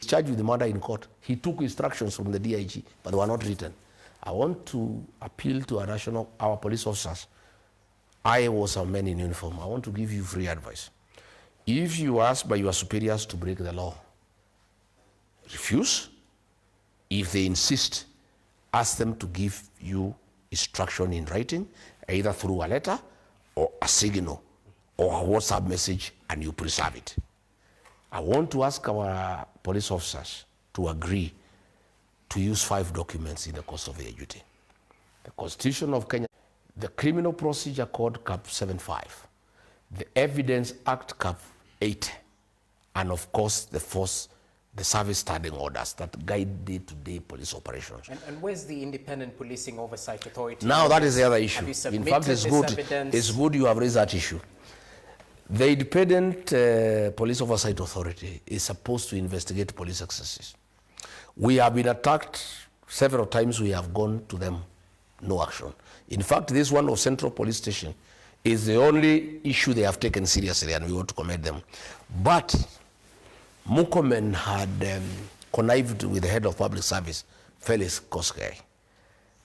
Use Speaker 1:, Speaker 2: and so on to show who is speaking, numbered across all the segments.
Speaker 1: charged with murder in court. He took instructions from the DIG, but they were not written. I want to appeal to our police officers. I was a man in uniform. I want to give you free advice. If you are asked by your superiors to break the law, refuse. If they insist, ask them to give you instruction in writing, either through a letter or a signal or a WhatsApp message, and you preserve it. I want to ask our police officers to agree to use 5 documents in the course of their duty. The Constitution of Kenya, the Criminal Procedure Code Cap 75, the Evidence Act Cap 80, and of course the service standing orders that guide day-to-day police operations.
Speaker 2: And where's the Independent Policing Oversight Authority?
Speaker 1: Now that is the other issue. In fact, it's good you have raised that issue. The Independent Police Oversight Authority is supposed to investigate police excesses. We have been attacked several times. We have gone to them, no action. In fact, this one of Central Police Station is the only issue they have taken seriously, and we want to commend them. But Murkomen had connived with the head of public service, Felix Koskei,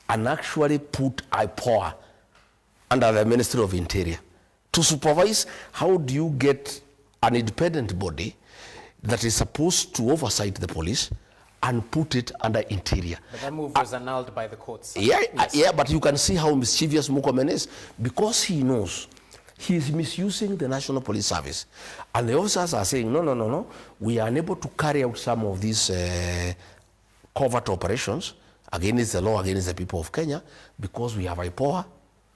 Speaker 1: and actually put IPOA under the Ministry of Interior to supervise how do you get an independent body that is supposed to oversight the police and put it under Interior.
Speaker 2: But that move was annulled by the courts.
Speaker 1: Yeah, yes. Yeah, but you can see how mischievous Murkomen is, because he knows he is misusing the National Police Service. And the officers are saying, no, we are unable to carry out some of these covert operations against the law, against the people of Kenya, because we have IPOA,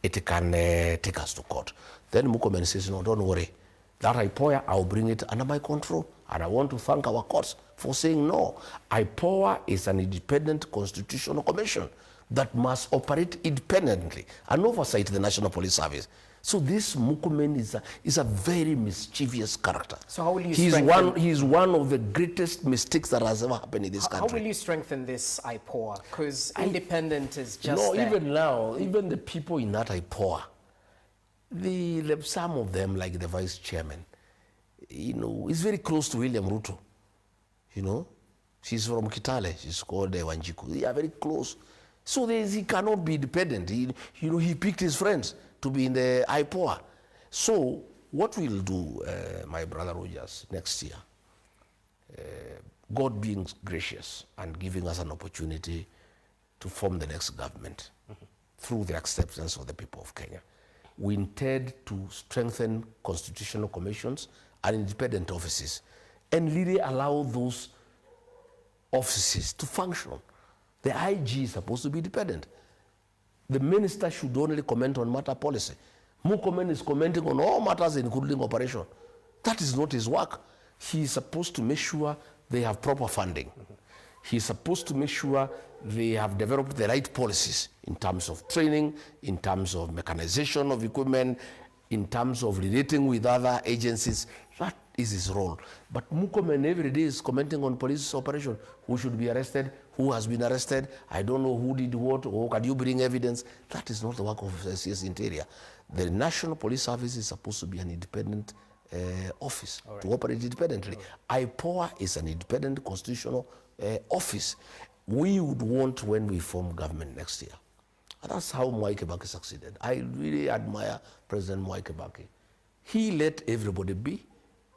Speaker 1: it can take us to court. Then Murkomen says, no, don't worry. That IPOA, I'll bring it under my control. And I want to thank our courts for saying no. IPOA is an independent constitutional commission that must operate independently and oversight the National Police Service. So this Murkomen is a very mischievous character.
Speaker 2: So how will you strengthen...
Speaker 1: He's one of the greatest mistakes that has ever happened in this country.
Speaker 2: How will you strengthen this IPOA? Because independent is just
Speaker 1: no,
Speaker 2: there.
Speaker 1: Even now, even the people in that IPOA, some of them, like the vice chairman, is very close to William Ruto. She's from Kitale. She's called Wanjiku. They are very close. So he cannot be independent. He picked his friends to be in the IPOA. So what we'll do, my brother Rogers, next year, God being gracious and giving us an opportunity to form the next government through the acceptance of the people of Kenya, we intend to strengthen constitutional commissions and independent offices and really allow those offices to function. The IG is supposed to be independent. The minister should only comment on matter policy. Murkomen is commenting on all matters, including operation. That is not his work. He is supposed to make sure they have proper funding. He is supposed to make sure they have developed the right policies in terms of training, in terms of mechanization of equipment, in terms of relating with other agencies. That is his role. But Murkomen every day is commenting on police operation. Who should be arrested? Who has been arrested? I don't know who did what, or can you bring evidence? That is not the work of CS Interior. The National Police Service is supposed to be an independent office to operate independently. IPOA is an independent constitutional office. We would want, when we form government next year, and that's how Mwai Kibaki succeeded. I really admire President Mwai Kibaki. He let everybody be.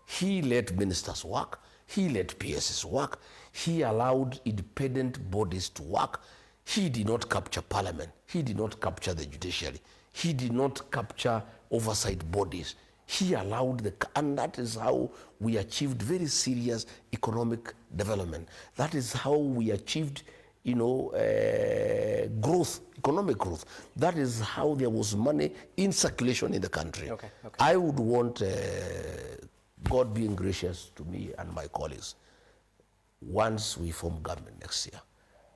Speaker 1: He let ministers work. He let PSs work. He allowed independent bodies to work. He did not capture parliament. He did not capture the judiciary. He did not capture oversight bodies. He allowed and that is how we achieved very serious economic development. That is how we achieved, growth, economic growth. That is how there was money in circulation in the country. Okay. I would want, God being gracious to me and my colleagues, once we form government next year,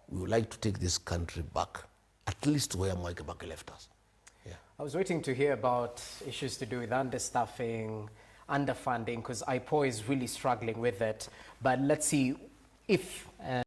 Speaker 1: we would like to take this country back, at least to where Mwai Kibaki left us. Yeah.
Speaker 2: I was waiting to hear about issues to do with understaffing, underfunding, because IPOA is really struggling with it. But let's see if...